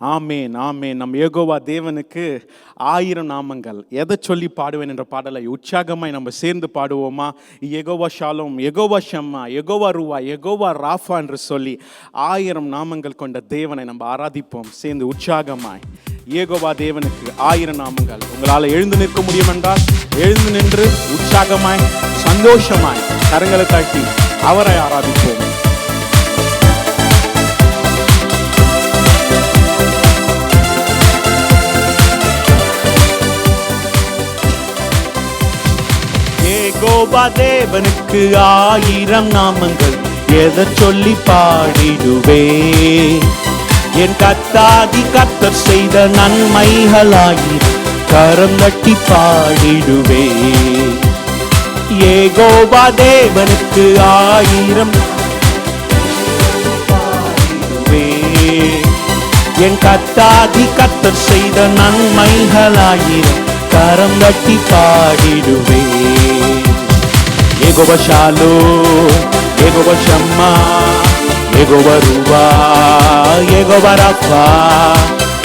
ஆமேன், ஆமேன். நம் யெகோவா தேவனுக்கு 1000 நாமங்கள். எதை சொல்லி பாடுவேன் என்ற பாடலை உற்சாகமாய் நம்ம சேர்ந்து பாடுவோமா? யெகோவா ஷாலோம், யெகோவா ஷம்மா, யெகோவா ருவா, யெகோவா ராஃபா என்று சொல்லி 1000 நாமங்கள் கொண்ட தேவனை நம்ம ஆராதிப்போம் சேர்ந்து உற்சாகமாய். யெகோவா தேவனுக்கு 1000 நாமங்கள். உங்களால் எழுந்து நிற்க முடியும் என்றால் எழுந்து நின்று உற்சாகமாய் சந்தோஷமாய் கரங்களை தட்டி அவரை ஆராதிப்போம். யெகோவா தேவனுக்கு 1000 நாமங்கள். எதை சொல்லி பாடிடுவே? என் கர்த்தாதி கர்த்தர் செய்த நன்மைகளாயிரம் கரம் தட்டி பாடிடுவே. யெகோவா தேவனுக்கு 1000 பாடிடுவே. என் கர்த்தாதி கர்த்தர் செய்த நன்மைகளாயிரம் கரம் தட்டி பாடிடுவே. யெகோவா ஷாலோம், யெகோவா ஷம்மா, யெகோவா ருவா, யெகோவா ராஃபா,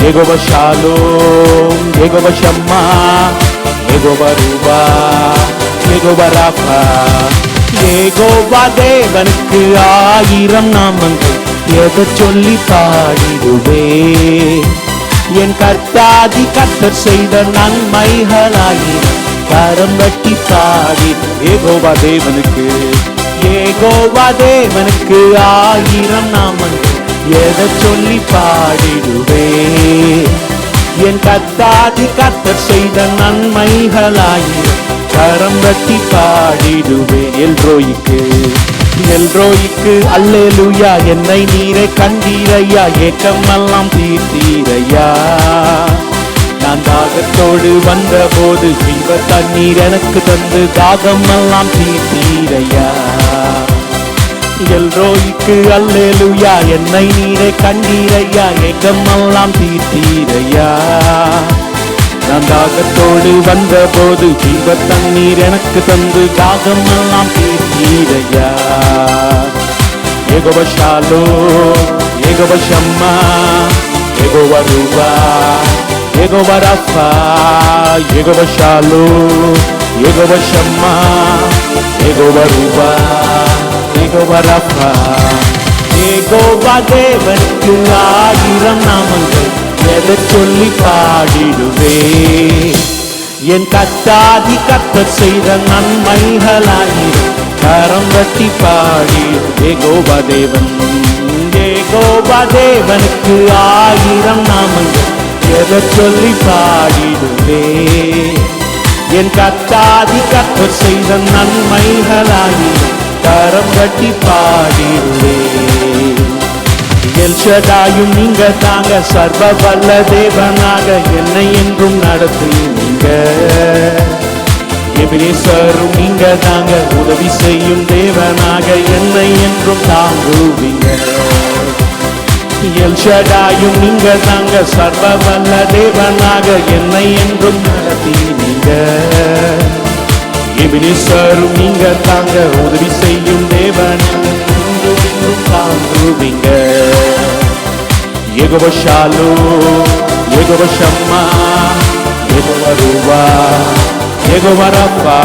யெகோவா ஷாலோம், யெகோவா ஷம்மா, யெகோவா ருவா, யெகோவா ராஃபா. யெகோவா தேவனுக்கு 1000 நாமங்கள். எதை சொல்லி பாடிடுவே? என் கர்த்தாதி கர்த்தர் செய்த நன்மைகளாயிரம் கரம் தட்டி பாடி. யெகோவா தேவனுக்கு, யெகோவா தேவனுக்கு 1000 நாமங்கள். எதை சொல்லி பாடிடுவே? என் கர்த்தாதி கர்த்தர் செய்த நன்மைகளாயிரம் கரம் தட்டி பாடிடுவே. எல்ரோய்க்கு, எல்ரோய்க்கு அல்லேலூயா. என்னை நீரை கண்டீரையா, ஏக்கமெல்லாம் தீர்த்தீரையா. நான் தாகத்தோடு வந்த போது ஜீவ தண்ணீர் எனக்கு தந்து தாகமெல்லாம் தீர்த்தீரையா. எல்ரோய்க்கு அல்லேலூயா. என்னை நீரை கண்டீரையா, ஏக்கமெல்லாம் தீர்த்தீரையா. நான் தாகத்தோடு வந்த போது ஜீவ தண்ணீர் எனக்கு தந்து தாகமெல்லாம் தீர்த்தீரையா. யெகோவா ஷாலோம், யெகோவா ஷம்மா, யெகோவா ருவா, யெகோவா ராஃபா, யெகோவா ஷாலோம், யெகோவா ஷம்மா, யெகோவா ருவா, யெகோவா ராஃபா. யெகோவா தேவனுக்கு 1000 நாமங்கள். எதை சொல்லி பாடிடுவே? என் கர்த்தாதி கர்த்தர் செய்த நன்மைகளாயிரம் கரம் தட்டி பாடி. யெகோவா தேவன், யெகோவா தேவனுக்கு 1000 நாமங்கள். எதை சொல்லி பாடிடுவே? என் கர்த்தாதி கர்த்தர் செய்த நன்மைகளாயிரம் கரம் தட்டி பாடிடுவே. எல்ஷடாயும் நீங்க தாங்க, சர்வ வல்ல தேவனாக என்னை என்றும் நடத்துவீங்க. எபினேசரும் நீங்க தாங்க, உதவி செய்யும் தேவனாக என்னை என்றும் தாங்குவீங்க. எல்ஷடாயும் நீங்க தாங்க, சர்வ வல்ல தேவனாக என்னை என்றும் நடத்துவீங்க. எபினேசரும் நீங்க தாங்க, உதவி செய்யும் தேவனாக தாங்குவீங்க. யெகோவா ஷாலோம், யெகோவா ஷம்மா, யெகோவா ருவா, யெகோவா ராஃபா,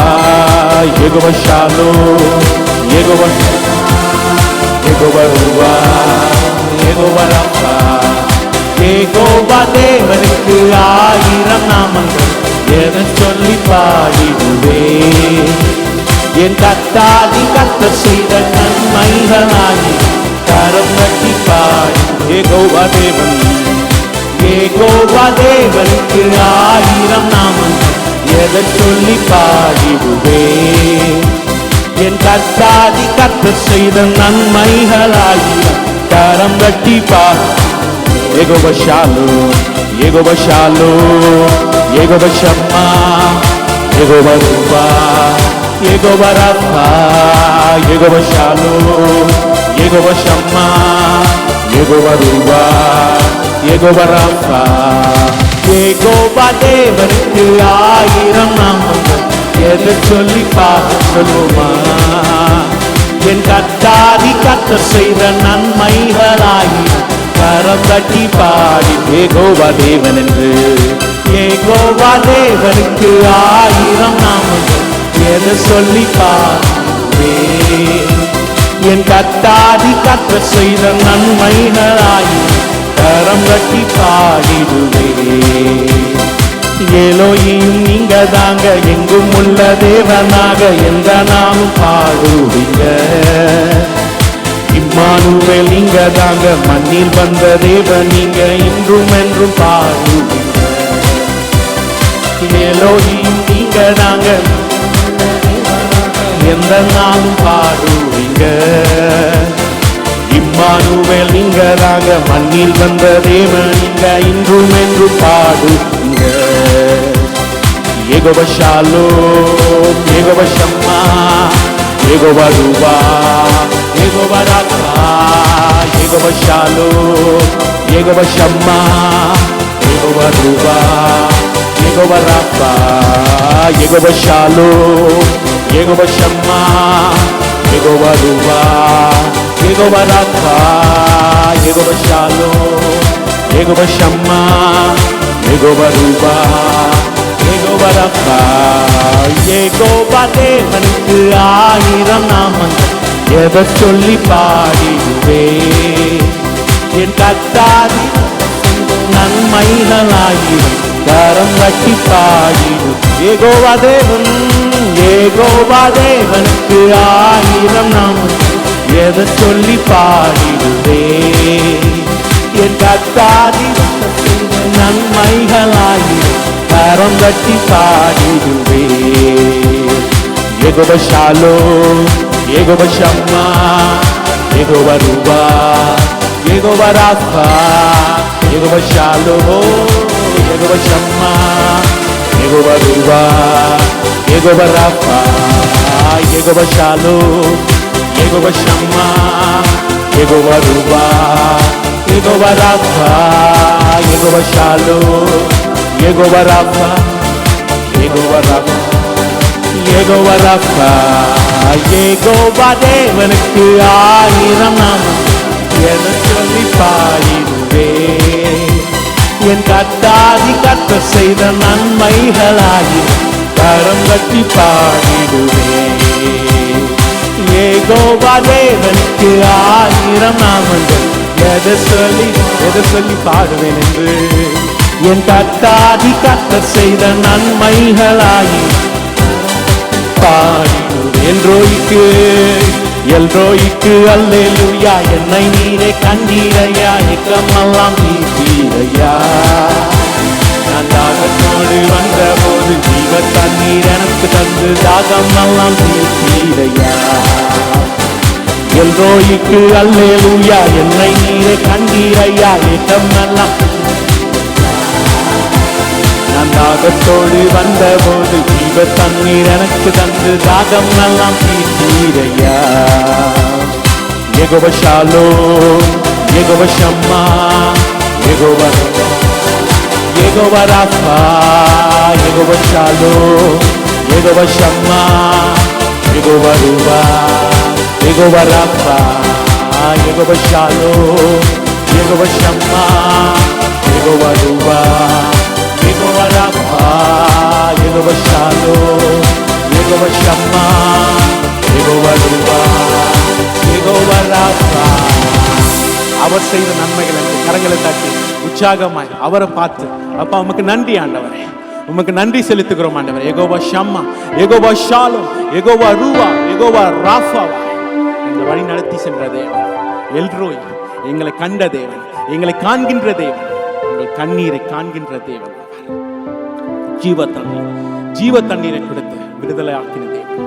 யெகோவா ஷாலோம், யெகோவா ருவா, யெகோவா ராஃபா. யெகோவா தேவனுக்கு 1000 நாமங்கள். எதை சொல்லி பாடிடுவே? என் கர்த்தாதி கர்த்தர் செய்த நன்மைகளாயிரம் கரம் தட்டி பாடி. யெகோவா தேவன், யெகோவா தேவனுக்கு 1000 நாமங்கள். எதை சொல்லி பாடிடுவே? என் கர்த்தாதி கர்த்தர் செய்த நன்மைகளாயிரம் கரம் தட்டி பாடி. யெகோவா ஷாலோம், யெகோவா ஷாலோம், யெகோவா ஷம்மா, யெகோவா ருவா, யெகோவா ராஃபா, யெகோவா ஷாலோம், யெகோவா ஷம்மா, யெகோவா ருவா, யெகோவா ராஃபா. யெகோவா தேவனுக்கு 1000 நாமங்கள். எதை சொல்லி சொல்லுமா? என் கர்த்தாதி கர்த்தர் செய்த நன்மைகளாயிரம் கரம் தட்டி பாடி யெகோவா தேவன் என்று. யெகோவா தேவனுக்கு 1000 நாமங்கள், எதை சொல்லி பாடுவே. என் கத்தாதி கத்த செய்த நன்மைகளாய் கரம் தட்டி பாடிடுவே. எலோயும் நீங்க தாங்க, எங்கும் உள்ள தேவனாக எந்த நாமும் பாடுவீங்க. இம்மானுவேல் நீங்க தாங்க, மண்ணில் வந்த தேவன் நீங்க, இன்றும் என்றும் பாடுவீங்க. எலோயும் நீங்க தாங்க, எந்த நாளும் பாடுவீங்க. இம்மானுவேல் நீங்க தாங்க, மண்ணில் வந்த தேவன் நீங்க, இன்றும் என்றும் பாடுவீங்க. யெகோவா ஷாலோம், யெகோவா ஷம்மா, யெகோவா ரூவா, யெகோவா ராஃபா. யெகோவா ஷாலோம், யெகோவா ஷம்மா, யெகோவா ரூவா, யெகோவா ராஃபா. யெகோவா ஷாலோம், யெகோவா ஷம்மா, யெகோவா ரூவா, யெகோவா ராஃபா. யெகோவா ஷாலோம், யெகோவா ஷம்மா, யெகோவா ரூவா, யெகோவா ராஃபா. யெகோவா தேவனுக்கு 1000 நாமங்கள், எதை சொல்லி பாடிடுவே. என் கத்தாதி நன்மைகளாயிரம் கரம் தட்டி பாடிடு. யெகோவா தேவன், யெகோவா தேவனுக்கு 1000 நாமங்கள், எதை சொல்லி பாடிடுவே. என் கத்தாதி நன்மைகளாயிரம் கரம் தட்டி பாடிடுவே. யெகோவா ஷாலோம், யெகோவா ஷம்மா, யெகோவா ரூவா, யெகோவா ராஃபா. யெகோவா ஷாலோம், யெகோவா ஷம்மா, யெகோவா ரூவா, யெகோவா ராஃபா. யெகோவா ஷாலோம், யெகோவா ஷம்மா, யெகோவா ரூவா, யெகோவா ராஃபா. யெகோவா ஷாலோம், யெகோவா ராஃபா, யெகோவா ராஃபா, யெகோவா ராஃபா. யெகோவா தேவனுக்கு 1000 நாமம், எதை சொல்லி பாடிடுவே. என் கத்தாதி கத்த செய்த நன்மைகளாகி கரம் தட்டி பாடிடுவே. யெகோவா தேவனுக்கு 1000 நாமங்கள், எதை சொல்லி பாடுவேன் என்று. என் கத்தாதி கத்த செய்த நன்மைகளாகி பாடிடுவேன். எல்ரோய்க்கு அல்லேலூயா, என்னை நீரே கண்டீரையா, எக்கமெல்லாம் தீர்த்தீரையா. நான் தாகத்தோடு வந்த போது ஜீவ தண்ணீர் எனக்கு தந்து தாகமெல்லாம் தீர்த்தீரையா. எல்ரோய்க்கு அல்லேலூயா, என்னை நீரே கண்டீரையா, எக்கமெல்லாம். நான் தாகத்தோடு வந்த போது ஜீவ தண்ணீர் எனக்கு தந்து தாகம் எல்லாம் தீர்த்தீரையா. யெகோவா ஷாலோம், யெகோவா ஷம்மா, யெகோவா ரூவா, யெகோவா ராஃபா. யெகோவா ஷாலோம், யெகோவா ஷம்மா, யெகோவா ரூவா, யெகோவா ராஃபா. யெகோவா ஷாலோம், யெகோவா ஷம்மா, யெகோவா ரூவா, யெகோவா ராஃபா. யெகோவா ஷாலோம், யெகோவா ஷம்மா, யெகோவா ரூவா, யெகோவா ராஃபா. அவர் செய்த நன்மைகள் என்று கரங்களை தட்டி உற்சாகமாய் அவரை பார்த்து, அப்பா உமக்கு நன்றி ஆண்டவரே, உமக்கு நன்றி செலுத்துகிறோம் ஆண்டவரே. யெகோவா ஷம்மா, யெகோவா ஷாலோம், யெகோவா ரூவா, யெகோவா ராஃபா. எங்களை வழி நடத்தி சென்ற தேவன், எல்ரோய் எங்களை கண்ட தேவன், எங்களை காண்கின்ற தேவன், எங்கள் கண்ணீரை காண்கின்ற தேவன். ஜீவ தண்ணீரை கொடுத்து விடுதலை ஆக்கின தேவன்,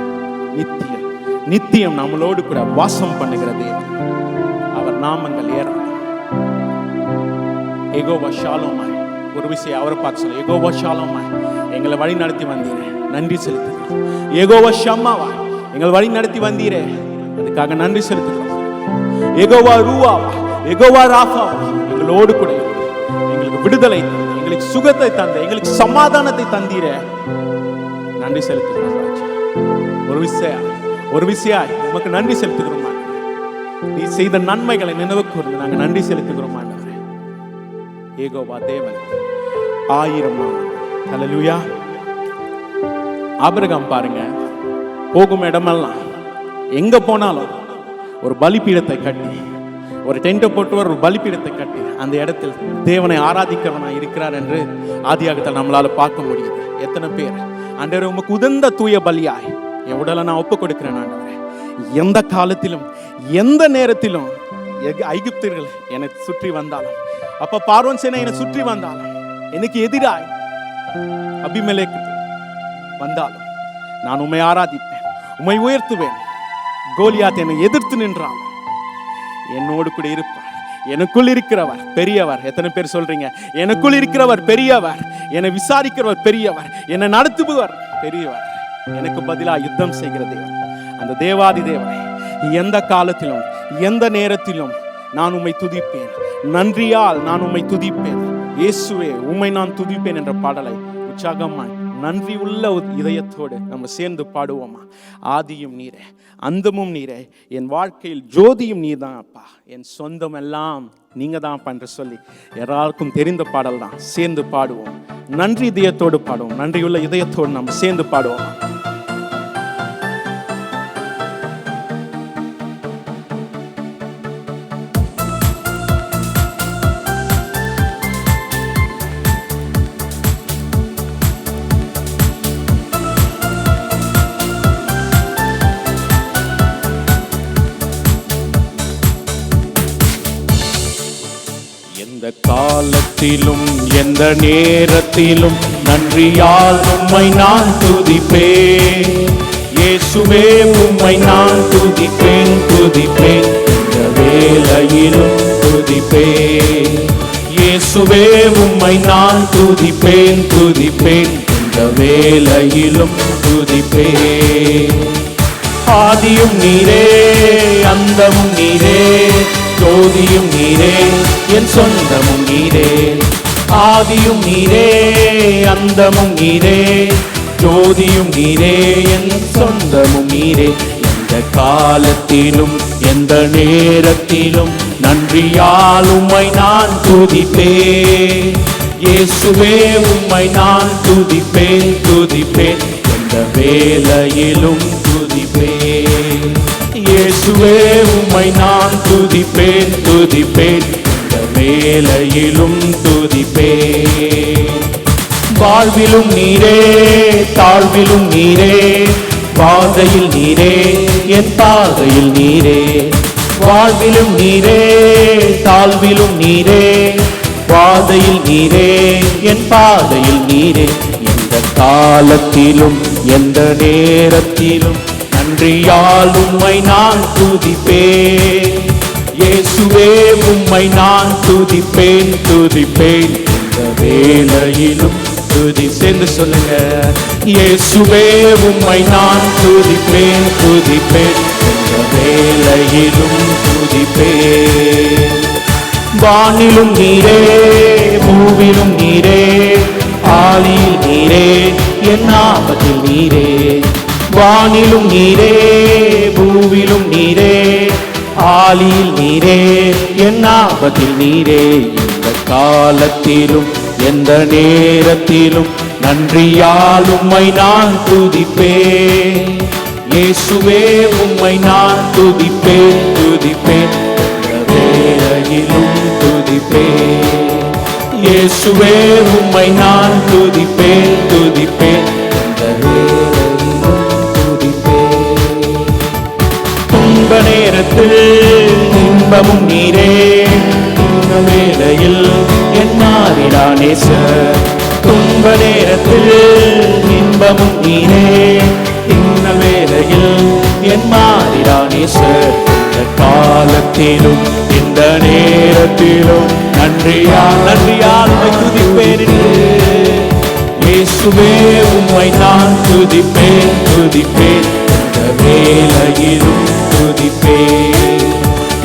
நித்தியம் நம்மளோடு கூட வாசம் பண்ணுகிற தேவன். அவர் நாமங்கள் ஏராளம். யெகோவா ஷாலோமாய், ஒரு விஷயம் அவரை பார்த்து சொல்ல, யெகோவா ஷாலோமாய் எங்களை வழி நடத்தி வந்தீரே, நன்றி செலுத்துகிறோம். யெகோவா ஷம்மாவா எங்களை வழி நடத்தி வந்தீரே, அதுக்காக நன்றி செலுத்துகிறோம். யெகோவா ரூவாவா, யெகோவா ராஃபாவா எங்களோடு கூட எங்களுக்கு விடுதலை, எங்களுக்கு சுகத்தை தந்த, எங்களுக்கு சமாதானத்தை தந்தீரே, நன்றி செலுத்துகிறோம். ஒரு விஷயம் உமக்கு நன்றி செலுத்துகிறோம். நீ செய்த நன்மைகளை நினைவு கூர்ந்து நாங்கள் நன்றி செலுத்துகிறோம் ஆண்டவரே. யெகோவா தேவன் 1000 நாமங்கள். ஹல்லேலூயா. ஆபிரகாம் பாருங்க, போகும் இடமெல்லாம் எங்க போனாலும் ஒரு பலிபீடத்தை கட்டி, ஒரு டென்ட்டை போட்டு ஒரு பலிபீடத்தை கட்டி அந்த இடத்தில் தேவனை ஆராதிக்கிறவனா இருக்கிறார் என்று ஆதியாகத்தில் நம்மளால பார்க்க முடியுது. எத்தனை பேர் ஆண்டவரே உமக்கு உதந்த தூய பலியாய் என் உடலை நான் ஒப்பு கொடுக்கிறேன் ஆண்டவரே. எந்த காலத்திலும் எந்த நேரத்திலும் ஐகுப்தர்கள் என்னை சுற்றி வந்தாலும், அப்ப பார்வோன் சேனை என்னை சுற்றி வந்தாலும், எனக்கு எதிராய் அபிமெலேக்கு வந்தாலும் நான் உம்மை ஆராதிப்பேன், உம்மை உயர்த்துவேன். கோலியாத் என்னை எதிர்த்து நின்றாலும் என்னோடு கூட இருப்பார். எனக்குள் இருக்கிறவர் பெரியவர். எத்தனை பேர் சொல்றீங்க எனக்குள் இருக்கிறவர் பெரியவர், என்னை விசாரிக்கிறவர் பெரியவர், என்னை நடத்துபவர் பெரியவர், எனக்கு பதிலாக யுத்தம் செய்கிற தேவன், அந்த தேவாதி தேவனை எந்த காலத்திலும் எந்த நேரத்திலும் நான் உம்மை துதிப்பேன், நன்றியால் நான் உம்மை துதிப்பேன். இயேசுவே உம்மை நான் துதிப்பேன் என்ற பாடலை உற்சாகமாய் நன்றி உள்ள இதயத்தோடு நம்ம சேர்ந்து பாடுவோமா? ஆதியும் நீரே, அந்தமும் நீரே, என் வாழ்க்கையில் ஜோதியும் நீர் தான் அப்பா, என் சொந்தம் எல்லாம் நீங்க தான் என்று சொல்லி எல்லாருக்கும் தெரிந்த பாடல் தான். சேர்ந்து பாடுவோம், நன்றி இதயத்தோடு பாடுவோம், நன்றியுள்ள இதயத்தோடு நம்ம சேர்ந்து பாடுவோம். எந்த காலத்திலும் எந்த நேரத்திலும் நன்றியால் உம்மை நான் துதிப்பேன். இயேசுவே உம்மை நான் துதிப்பேன், துதிப்பேன், இந்த வேளையிலும் துதிப்பேன். இயேசுவே உம்மை நான் துதிப்பேன், துதிப்பேன், இந்த வேளையிலும் துதிப்பேன். ஆதியும் நீரே, அந்தமும் நீரே, ஜோதியும் நீரே, என் சொந்தமும் நீரே. ஆதியும் நீரே, அந்தமும் நீரே, ஜோதியும் நீரே, என் சொந்தமும் நீரே. எந்த காலத்திலும் எந்த நேரத்திலும் நன்றியால் உம்மை நான் துதிப்பேன். இயேசுவே உம்மை நான் துதிப்பேன், துதிப்பேன், எந்த வேளையிலும் துதிப்பேன். இயேசுவே உம்மை நான் துதிப்பேன், துதிப்பேன், இந்த வேளையிலும் துதிப்பேன். வாழ்விலும் நீரே, தாழ்விலும் நீரே, பாதையில் நீரே, என் பாதையில் நீரே. வாழ்விலும் நீரே, தாழ்விலும் நீரே, பாதையில் நீரே, என் பாதையில் நீரே. எந்த காலத்திலும் எந்த நேரத்திலும் நன்றியால் உம்மை நான் துதிப்பேன். இயேசுவே உம்மை நான் துதிப்பேன், துதிப்பேன், இந்த வேளையிலும் துதி. சேர்ந்து சொல்லுங்க, இயேசுவே உம்மை நான் துதிப்பேன், துதிப்பேன், இந்த வேளையிலும் துதிப்பேன். வானிலும் நீரே, பூவிலும் நீரே, ஆழியில் நீரே, என் ஆபத்தில் நீரே. வானிலும் நீரே, பூவிலும் நீரே, ஆழியில் நீரே, என் ஆபத்தில் நீரே. எந்த காலத்திலும் எந்த நேரத்திலும் நன்றியால் உம்மை நான் துதிப்பேன். இயேசுவே உம்மை நான் துதிப்பேன், துதிப்பேன், இந்த வேளையிலும் துதிப்பேன். இயேசுவே உம்மை நான் துதிப்பேன், துதிப்பேன், இந்த வேளையிலும் துதிப்பேன். துன்ப நேரத்தில் இன்பமும் நீரே, இந்த வேளையில் என் மாறிடா நேசர். துன்ப நேரத்தில் இன்பமும் நீரே, இந்த வேளையில் என் மாறிடா நேசர். இந்த காலத்திலும் இந்த நேரத்திலும் நன்றியால் நன்றியால் துதிப்பேன். இயேசுவே உம்மை நான் துதிப்பேன், துதிப்பேன், இந்த வேளையிலும் துதிப்பேன்.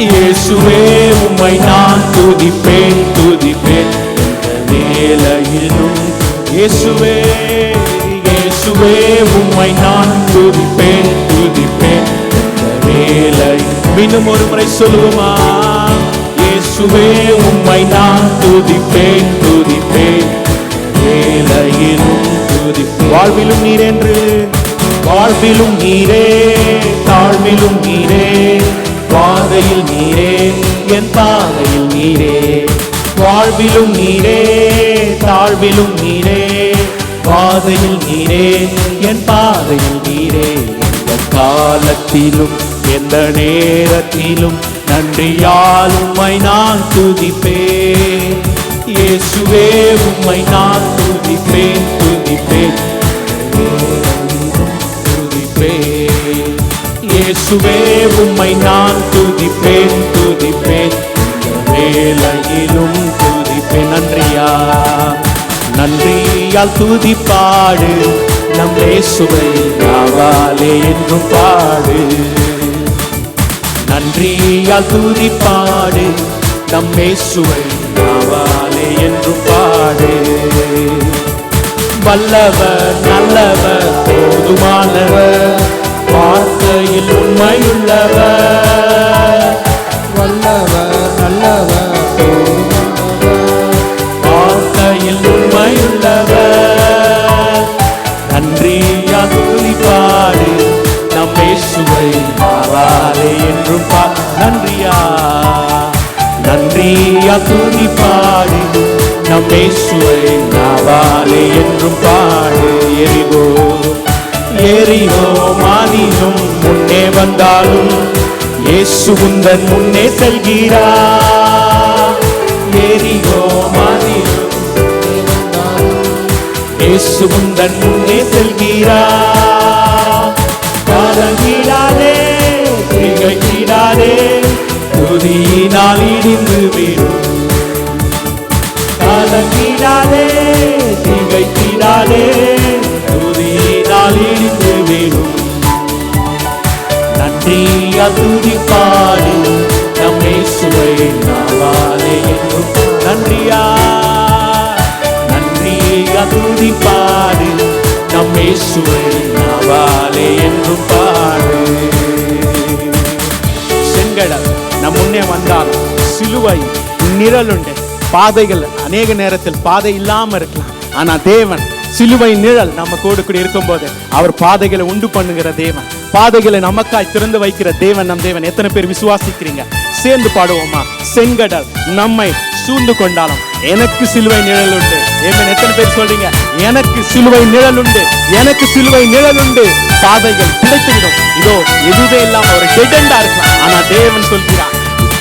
இயேசுவே உம்மை நான் துதிப்பேன், துதிப்பேன், இந்த வேளையிலும். இயேசுவே, இயேசுவே உம்மை நான் துதிப்பேன், துதிப்பேன், இந்த வேளை. மீண்டும் ஒரு முறை சொல்லுவோமா? இயேசுவே உம்மை நான் துதிப்பேன் துதிப்பேன், வேளையிலும் துதிப்பேன். வாழ்விலும் நீரென்று, வாழ்விலும் நீரே, தாழ்விலும் நீரே, பாதையில் நீரே, என் பாதையில் நீரே. வாழ்விலும் நீரே, தாழ்விலும் நீரே, பாதையில் நீரே, என் பாதையில் நீரே. எந்த காலத்திலும் எந்த நேரத்திலும் நன்றியால் உம்மை நான் துதிப்பேன். இயேசுவே உம்மை நான் துதிப்பேன் துதிப்பேன், துதிப்பேன். இயேசுவே உம்மை நான் துதிப்பேன் துதிப்பேன், வேளையிலும் துதிப்பேன். நன்றியா, நன்றியால் துதிப்பாடு நம் இயேசுவை நாவாலே என்றும் பாடு. நன்றியால் துதிப்பாடு நம் இயேசுவை நாவாலே என்றும் பாடு. வல்லவர் நல்லவர் போதுமானவர், வார்த்தையில் உண்மையுள்ளவர். வல்லவர் நல்லவர் வார்த்தையில் உண்மையுள்ளவர். நன்றியா துதிப்பாடு நம் இயேசுவை நாவாலே என்றும் நன்றியா, நன்றியா துதிப்பாடு நம் இயேசுவை நாவாலே என்றும் பாடு. எரிகோ எரிகோ மானினும் முன்னே வந்தாலும் இயேசு உந்தன் முன்னே செல்கிறார். எரிகோ மானினும் இயேசு உந்தன் முன்னே செல்கிறார். கலங்கிடாதே திகைத்திடாதே, துதியினால் இடிந்து விடும். கலங்கிடாதே திகைத்திடாதே, துதியினால் இடிந்து விடும். நன்றியா துதிப்பாடு நம் இயேசுவை நாவாலே என்றும். நன்றியா, நன்றியா துதிப்பாடு நம் இயேசுவை நாவாலே என்றும் பாடு. செங்கடல் நம் முன்னே வந்தால் சிலுவை நிழலுண்டு. பாதைகள் அநேக நேரத்தில் பாதை இல்லாம இருக்கலாம், ஆனா தேவன் சிலுவை நிழல் நம்ம கூட இருக்கும் போது அவர் பாதைகளை உண்டு பண்ணுகிற தேவன், பாதைகளை நமக்காய் திறந்து வைக்கிற தேவன் நம் தேவன். எத்தனை பேர் விசுவாசிக்கிறீங்க? சேர்ந்து பாடுவோமா? செங்கடல் நம்மை சூழ்ந்து கொண்டாலும் எனக்கு சிலுவை நிழல் உண்டு. எத்தனை பேர் சொல்றீங்க? எனக்கு சிலுவை நிழல் உண்டு, எனக்கு சிலுவை நிழல் உண்டு. பாதைகள் கிடைத்துவிடும். இதோ எதுவே இல்லாம ஒரு டெடெண்டா இருக்கலாம், ஆனா தேவன் சொல்கிறார்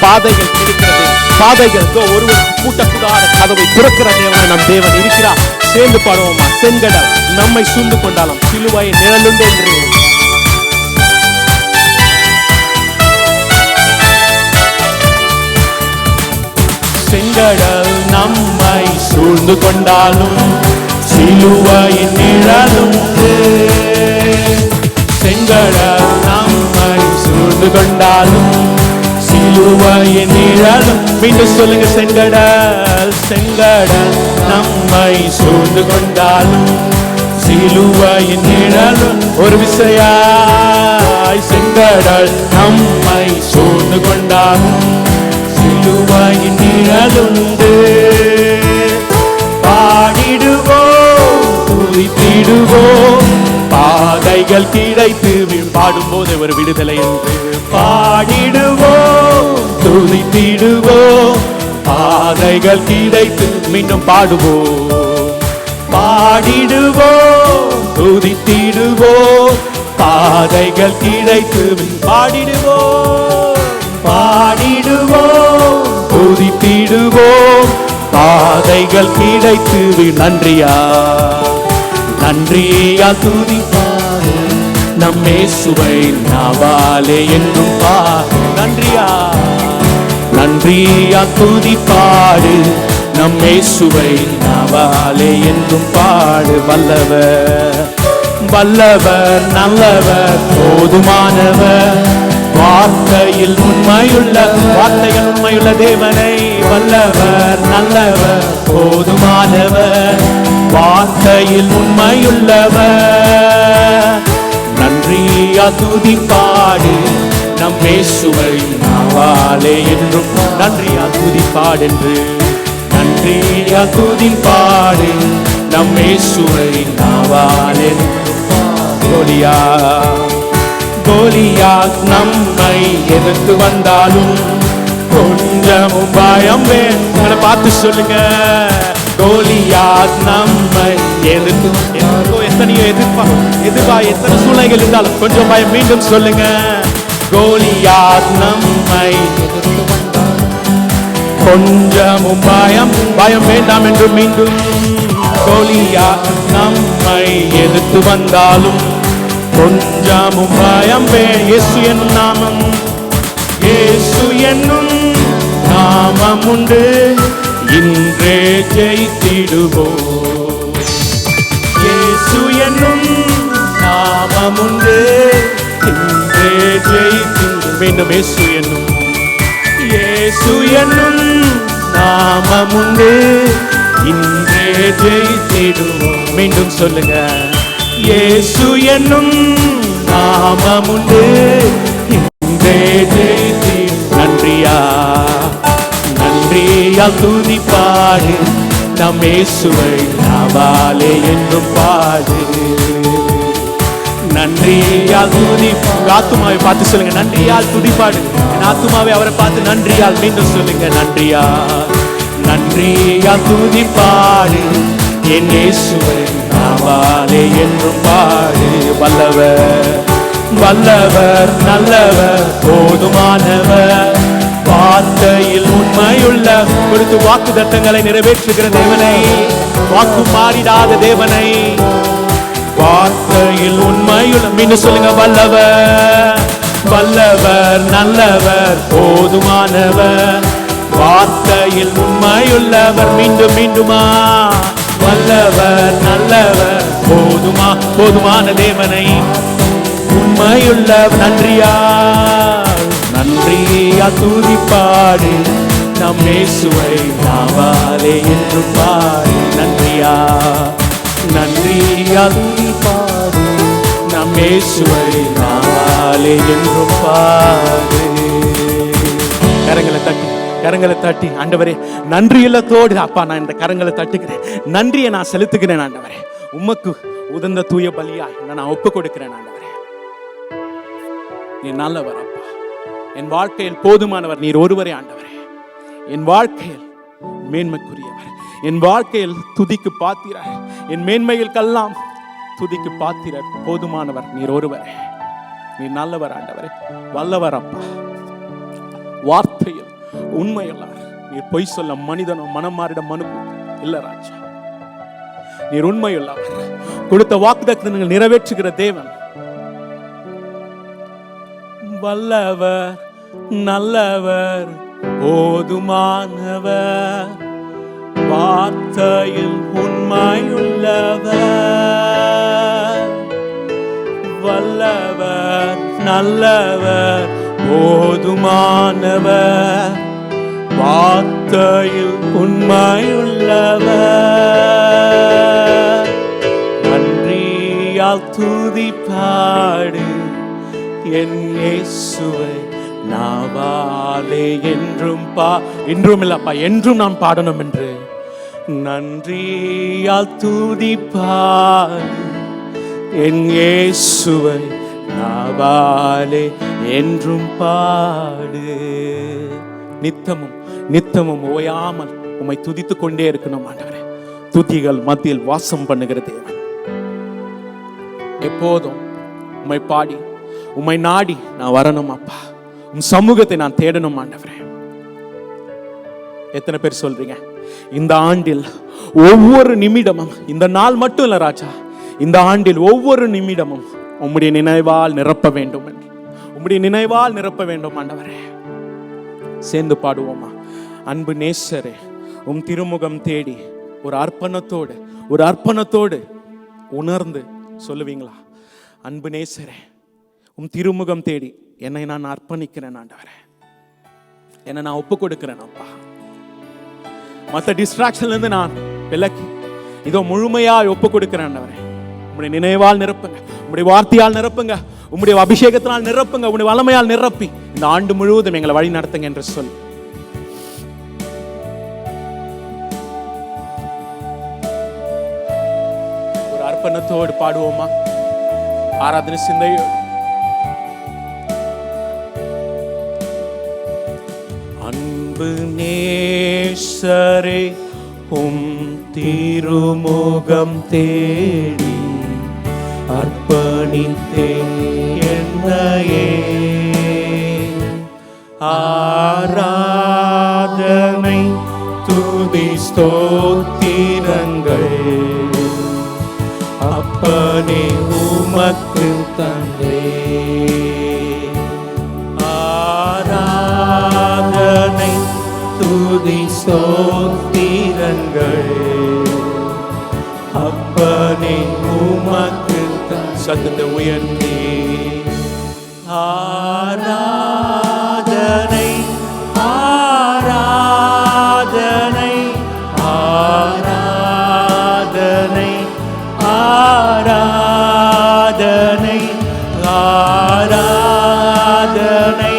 பாதைகள் கிடைக்கிறது. பாதைகள் ஒருவர் பூட்டக்கூடாத கதவை திறக்கிற தேவன் நம் தேவன் இருக்கிறார். சேர்ந்து பாடுவோமா? செங்கடல் நம்மை சூழ்ந்து கொண்டாலும் சிலுவை நிழலுண்டு என்று. செங்கடல் நம்மை சூழ்ந்து கொண்டாலும் சிலுவையின் நிழலுண்டு. செங்கடல் நம்மை சூழ்ந்து கொண்டாலும் சிலுவையின் நிழலும். மீண்டும் சொல்லுங்க, செங்கடல் செங்கடல் நம்மை சூழ்ந்து கொண்டாலும் சிலுவையின் நிழலும். ஒரு விசையாய் செங்கடல் நம்மை சூழ்ந்து கொண்டாலும் சிலுவையின் நிழலுண்டு. பாடிடுவோம் துதித்திடுவோம், பாதைகள் கிடைத்து பாடும்போது ஒரு விடுதலை என்று. பாடிடுவோம் துதித்திடுவோம், பாதைகள் கிடைத்து. மீண்டும் பாடுவோம். பாடிடுவோம் துதித்திடுவோம், பாதைகள் கிடைத்து. பாடிடுவோம் பாடிடுவோம் துதித்திடுவோம், பாதைகள் கிடைத்து. நன்றியா, நன்றியா துதிப்பாடு நம் இயேசுவை நாவாலே என்றும் பாடு. நன்றியா, நன்றியா துதிப்பாடு நம் இயேசுவை நாவாலே என்றும் பாடு. வல்லவர் வல்லவர் நல்லவர் போதுமானவர், வார்த்தையில் உண்மையுள்ள வார்த்தைகள் உண்மையுள்ள தேவனை. வல்லவர் நல்லவர் போதுமானவர், வார்த்தையில் உண்மையுள்ளவர். நன்றியா துதிப்பாடு நம் இயேசுவின் நாவாலே என்றும் நன்றியால் துதிப்பாடென்று, நன்றியால் துதிப்பாடு நம் இயேசுவின் நாவாலே. கோலியாத் நம்மை எதிர்த்து வந்தாலும் கொஞ்சமும் பயம் வேண்டாம். பார்த்து சொல்லுங்க, கோலியாத் நம்மை எதிர்த்து, எத்தனையோ எதிர்ப்பா எத்தனை சூழ்நிலைகள் இருந்தாலும் கொஞ்சம் பயம். மீண்டும் சொல்லுங்க, கோலியாத் நம்மை கொஞ்சமும் பயம் வேண்டாம் என்று. மீண்டும், கோலியாத் நம்மை எதிர்த்து வந்தாலும் கொஞ்சமும் பயம் இயேசு என்னும் நாமம், இயேசு என்னும் நாமம் உண்டு, இன்றே ஜெயித்திடுவோம். இயேசு என்னும் நாமம் உண்டு, இன்றே ஜெயித்திடுவோம். மீண்டும், இயேசு என்னும் நாமம் உண்டு, இன்றே ஜெயித்திடுவோம். மீண்டும் சொல்லுங்க, இயேசு என்னும் நாமம் உண்டு, இன்றே ஜெயித்தி. நன்றியால் துதிப்பாடு நம் இயேசுவை நாவாலே என்றும் பாடு. நன்றியால் துதிப்பாடு. ஆத்துமாவை பார்த்து சொல்லுங்க, நன்றியால் துதிப்பாடு. என் ஆத்துமாவை அவரை பார்த்து நன்றியால். மீண்டும் சொல்லுங்க, நன்றியால் துதிப்பாடு என் இயேசுவை நாவாலே என்றும் பாடு. வல்லவர் நல்லவர் போதுமானவர், வார்த்தையில் உண்மையுள்ள கொடுத்து வாக்குத்தத்தங்களை நிறைவேற்றுகிற தேவனை, வாக்கு மாறிடாத தேவனை, வார்த்தையில் உண்மையுள்ள. மீண்டும் சொல்லுங்க, வல்லவர் நல்லவர் போதுமானவர், வார்த்தையில் உண்மையுள்ளவர். மீண்டுமா, வல்லவர் நல்லவர் போதுமான தேவனை, உண்மையுள்ளவர். நன்றியால் துதிப்பாடு நம் இயேசுவை நாவாலே என்று பாடு. நன்றியால் துதிப்பாடு நம் இயேசுவை நாவாலே என்று பாடு. கரங்களை தட்டி ஆண்டவரே நன்றியுள்ளத்தோடு அப்பா நான் இந்த கரங்களை தட்டுகிறேன், நன்றியை நான் செலுத்துகிறேன் ஆண்டவரே. உமக்கு உதந்த தூய பலியாய் நான் ஒப்பு கொடுக்கிறேன் ஆண்டவரே. நீ நல்லவர் அப்பா, என் வாழ்க்கையில் போதுமானவர் நீர் ஒருவரே ஆண்டவரே. என் வாழ்க்கையில் மேன்மைக்குரியவர், என் வாழ்க்கையில் துதிக்கு பாத்திரர், என் மேன்மைகளுக்கெல்லாம் துதிக்கு பாத்திரர் போதுமானவர் நீர் ஒருவரே. நீர் நல்லவர் ஆண்டவரே, வல்லவர் அப்பா. வார்த்தையில் உண்மையல்லார், நீர் பொய் சொல்ல மனிதனோ மனம் மாறிட மனுக்கு இல்ல ராஜா. நீர் உண்மையுள்ளவர், கொடுத்த வாக்குத்தத்தங்களை நிறைவேற்றுகிற தேவன். வல்லவர் நல்லவர் போதுமானவர், வார்த்தையில் உண்மையுள்ளவர். வல்லவர் நல்லவர் போதுமானவர், வார்த்தையில் உண்மையுள்ளவர். நன்றியால் துதிப்பாடு என் இயேசுவை நாவாலே என்றும் என்றும் இல்லப்பா, என்றும் நாம் பாடணும் என்று. நன்றியால் துதிப்பாடு என் இயேசுவை நாவாலே என்றும் பாடு. நித்தமும் ஓயாமல் உம்மை துதித்துக் கொண்டே இருக்கணும் ஆண்டவரே. துதிகள் மத்தியில் வாசம் பண்ணுகிற தேவன். எப்போதும் உம்மை பாடி உம்மை நாடி நான் வரணும் அப்பா, உம் சமூகத்தை நான் தேடணும் ஆண்டவரே. எத்தனை பேர் சொல்றீங்க இந்த ஆண்டில் ஒவ்வொரு நிமிடமும், இந்த நாள் மட்டும் இல்ல ராஜா, இந்த ஆண்டில் ஒவ்வொரு நிமிடமும் உம்முடைய நினைவால் நிரப்ப வேண்டும் என்று, உம்முடைய நினைவால் நிரப்ப வேண்டும் ஆண்டவரே. சேர்ந்து பாடுவோமா? அன்பு நேசரே, உம் திருமுகம் தேடி ஒரு அர்ப்பணத்தோடு உணர்ந்து சொல்லுவீங்களா? அன்பு நேசரே, உம் திருமுகம் தேடி என்னை நான் அர்ப்பணிக்கிறேன் ஆண்டவரே, என்னை நான் ஒப்பு கொடுக்கிறேன் அப்பா. மற்ற டிஸ்ட்ராக்ஷன்ல இருந்து நான் விலக்கி இதோ முழுமையா ஒப்பு கொடுக்கிறேன் ஆண்டவரே. உம்முடைய நினைவால் நிரப்புங்க, உம்முடைய வார்த்தையால் நிரப்புங்க, உம்முடைய அபிஷேகத்தினால் நிரப்புங்க, உம்முடைய வல்லமையால் நிரப்பி இந்த ஆண்டு முழுவதும் எங்களை வழி நடத்துங்க என்று சொல். ஒரு அர்ப்பணத்தோடு பாடுவோமா? ஆராதனை சிந்தையோடு. அன்பு நேசரே, உம் திருமுகம் தேடி அர்ப்பணித்தேன் என்னையே. ஆராதனை துதி ஸ்தோத்திரங்கள் அப்பனே உமக்கு தந்தே. ஆராதனை துதி ஸ்தோத்திரங்கள் அப்பனே உமக்கு சத்தத்தை உயர்த்தி. ஆராதனை ஆராதனை ஆராதனை ஆராதனை ஆராதனை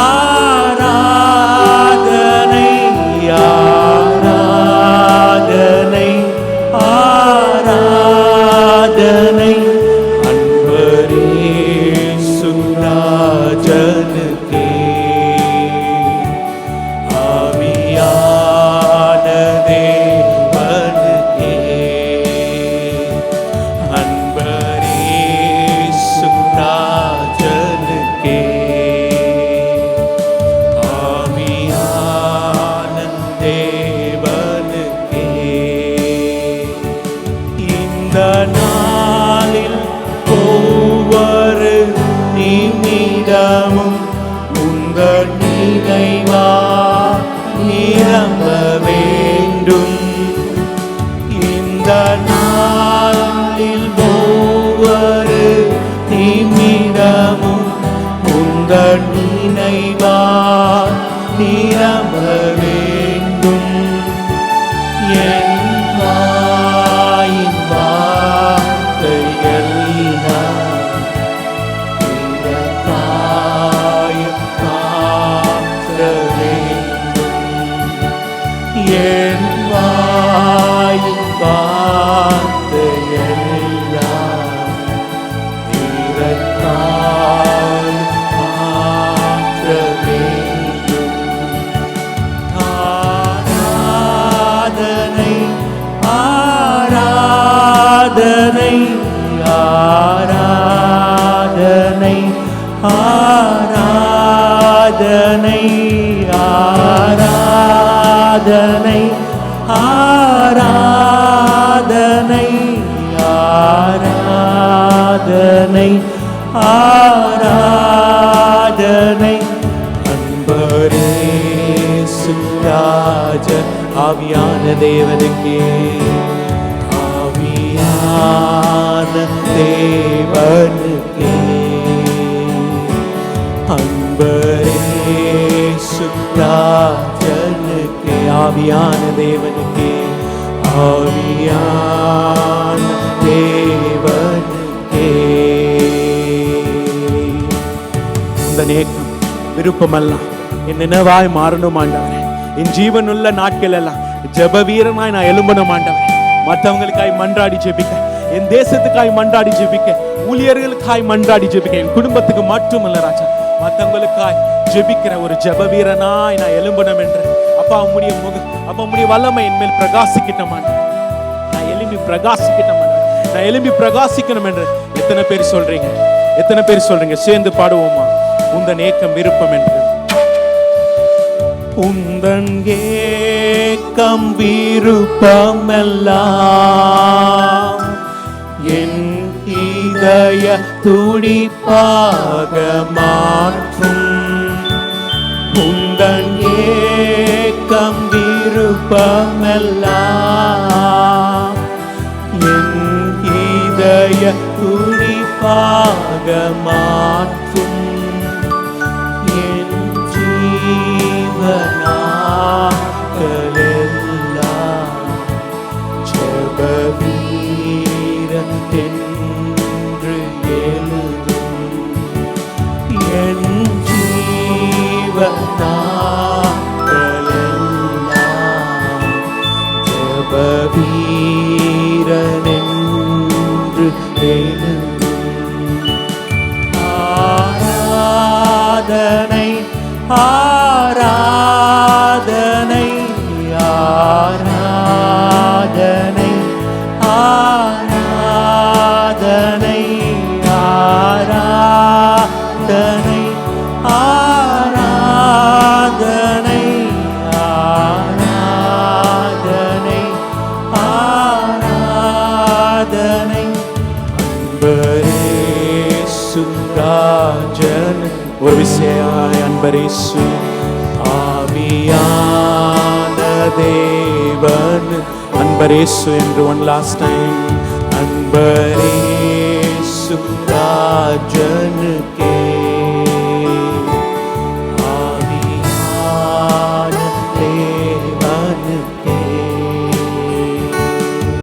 ஆராதனை ஆராதனை ஆராதனை அன்பரேசு ராஜனுக்கே. ஆவியான தேவனுக்கே அன்பரேசு ராஜனுக்கே. ஆவியான தேவனுக்கே இந்த நாளில் ஒவ்வொரு நிமிடமும் உங்கள் நினைவா நிரம்ப வேண்டும். இந்த நாளில் ஒவ்வொரு நிமிடமும் உங்கள் நினைவா நிரம்ப வேண்டும். என் வாயின் வார்த்தைகள் என் வாயின் வார்த்தையெல்லாம் இதற்காய் மாற்ற வேண்டும். ஆராதனை ஆராதனை ஆராதனை ஆராதனை ஆராதனை ஆராதனை ஆராதனை ஆராதனை அன்பரேசு ராஜன் ஆவியான தேவனுக்கே. ஆவியான தேவனுக்கே அன்பரேசு ராஜனுக்கே. ஆவியான தேவனுக்கே ஆவியான தேவனுக்கே. இந்த நேக்கம் விருப்பமெல்லாம் என் நினைவாய் மாறணும் ஆண்டவரே. என் ஜீவனுள்ள நாட்கள் எல்லாம் ஜெப வீரனாய் நான் எழும்பணும் ஆண்டவரே. மற்றவங்களுக்காய் மன்றாடி ஜெபிக்க, என் தேசத்துக்காய் மன்றாடி ஜெபிக்க, ஊழியர்களுக்காய் மன்றாடி ஜெபிக்க, என் குடும்பத்துக்கு மட்டுமல்ல ராஜா, மற்றவங்களுக்காய் ஜெபிக்கிற ஒரு ஜெப வீரனாய் நான் எழும்பணும் என்று அப்பா உம்முடைய வல்லமை என் மேல் பிரகாசிக்கட்டும் ஆண்டவரே. நான் எழும்பி பிரகாசிக்கட்டும் ஆண்டவரே. நான் எழும்பி பிரகாசிக்கணும் என்று எத்தனை பேர் சொல்றீங்க? எத்தனை பேர் சொல்றீங்க? சேர்ந்து பாடுவோமா? உந்தன் ஏக்கம் விருப்பம் என்று. உந்தன் ஏக்கம் விருப்பம் எல்லாம் என் இதய துடிப்பாக மாற்றும். உந்தன் ஏக்கம் விருப்பம் எல்லாம் என் இதய துடிப்பாக மாற்றும். என் ஜீவனாக்களெல்லாம் ஜெப வீரன் என்று எழுதும். ஆராதனை அன்பரேசு ராஜன். ஒரு விசையாய் அன்பரேசு ஆவியான தேவன் அன்பரேசு என்று ஒன் லாஸ்ட் டைம் அன்பரேசு ராஜனுக்கு